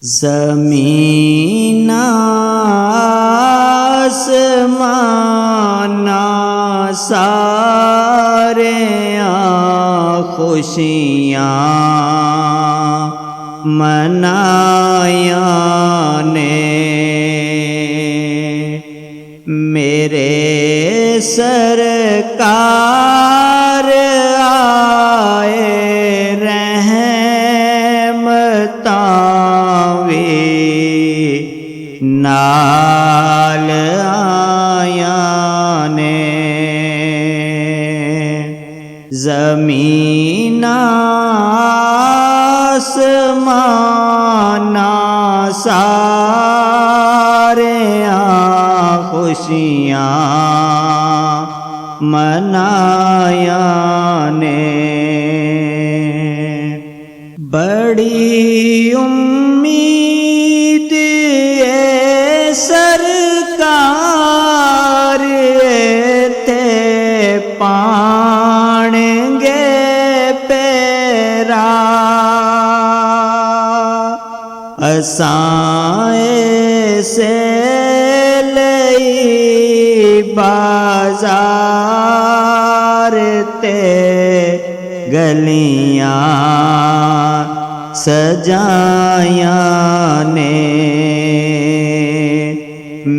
ज़मीन आसमाना सारेयां खुशियाँ मनाया ने। मेरे सरकार आए नाल आया ने। ज़मीन आसमाना सारेयां खुशियाँ मनाया ने। बड़ी उम्मीद सरकार थे पाणगे पैरा। असां से लई बाजार ते गलियां सजाया ने।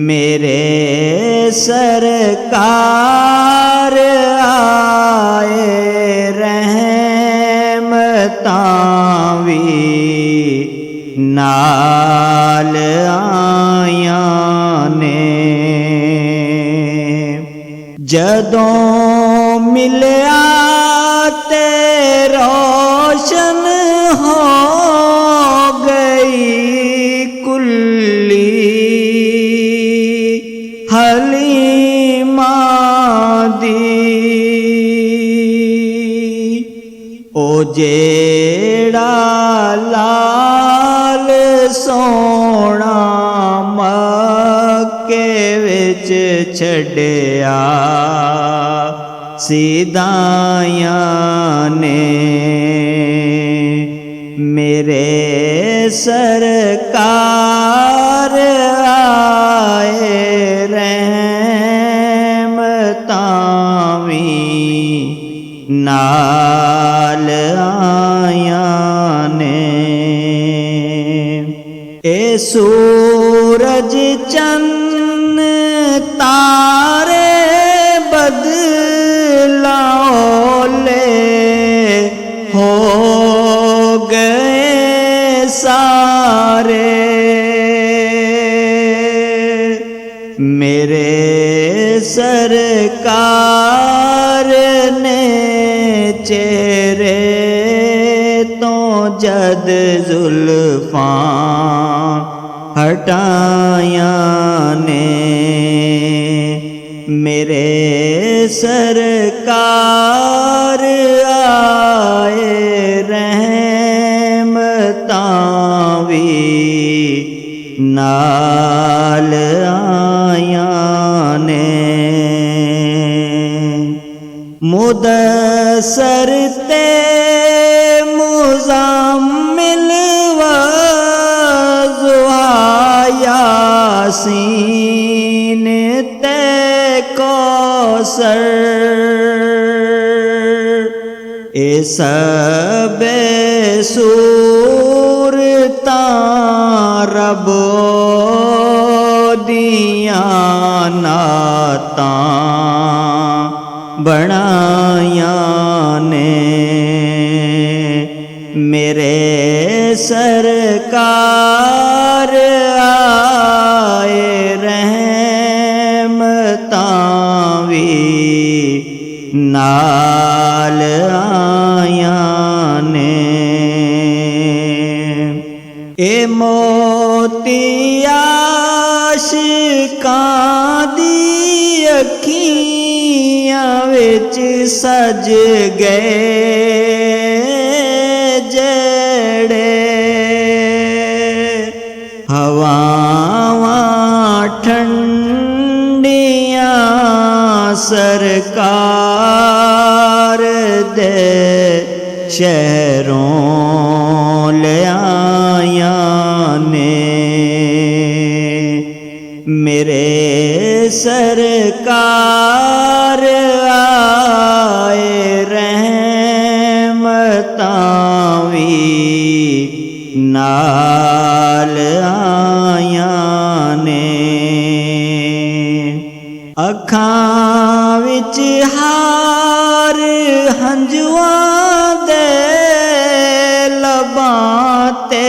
मेरे सरकार आए रहमतां वी नाल आया ने। जदों मिलया ते रोशन हो गई कुल्ली हलीमा दी। ओ जेड़ा लाल सोना मक्के विच छड़िया सीधायां ने। मेरे सरकार आए रहमतां वी नाल आया ने। ए सूरज चन्न तारे बदलाओले हो गए सारे। मेरे सरकार ने चेहरे तो जद जुल्फां हटाया ने। मेरे सरकार आए रहमतां वी नाल आया ने। मुदस्सर ते मुज़म्मिल व ज़ुहा यासीन ते कौसर ए सब सूरतां रब दियां नातां बनाया ने। मेरे सरकार आए रहमतां वी नाल आया ने। ए मोती आशिकां दी अखियां विच सज गए जेड़े हवावां ठंडियां सरकार दे शहरों ले आया ने। ने मेरे सरकार आए रहमतां वी नाल आयां ने अखां विच हार हंजुआं दे लबां ते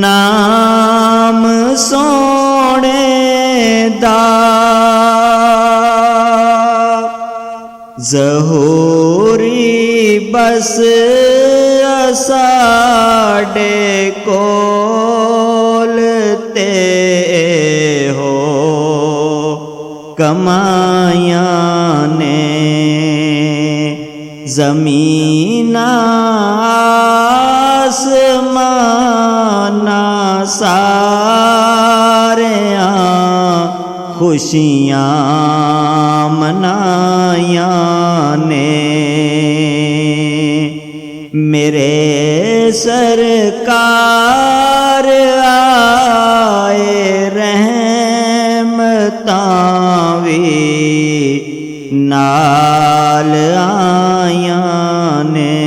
नाम सोने दा ज़हूरी बस साडे कोल ते हो कमायां ने ज़मीना आसमाना सारियां खुशियां मनायां ने मेरे सरकार आए रहमतां वी नाल आयां ने।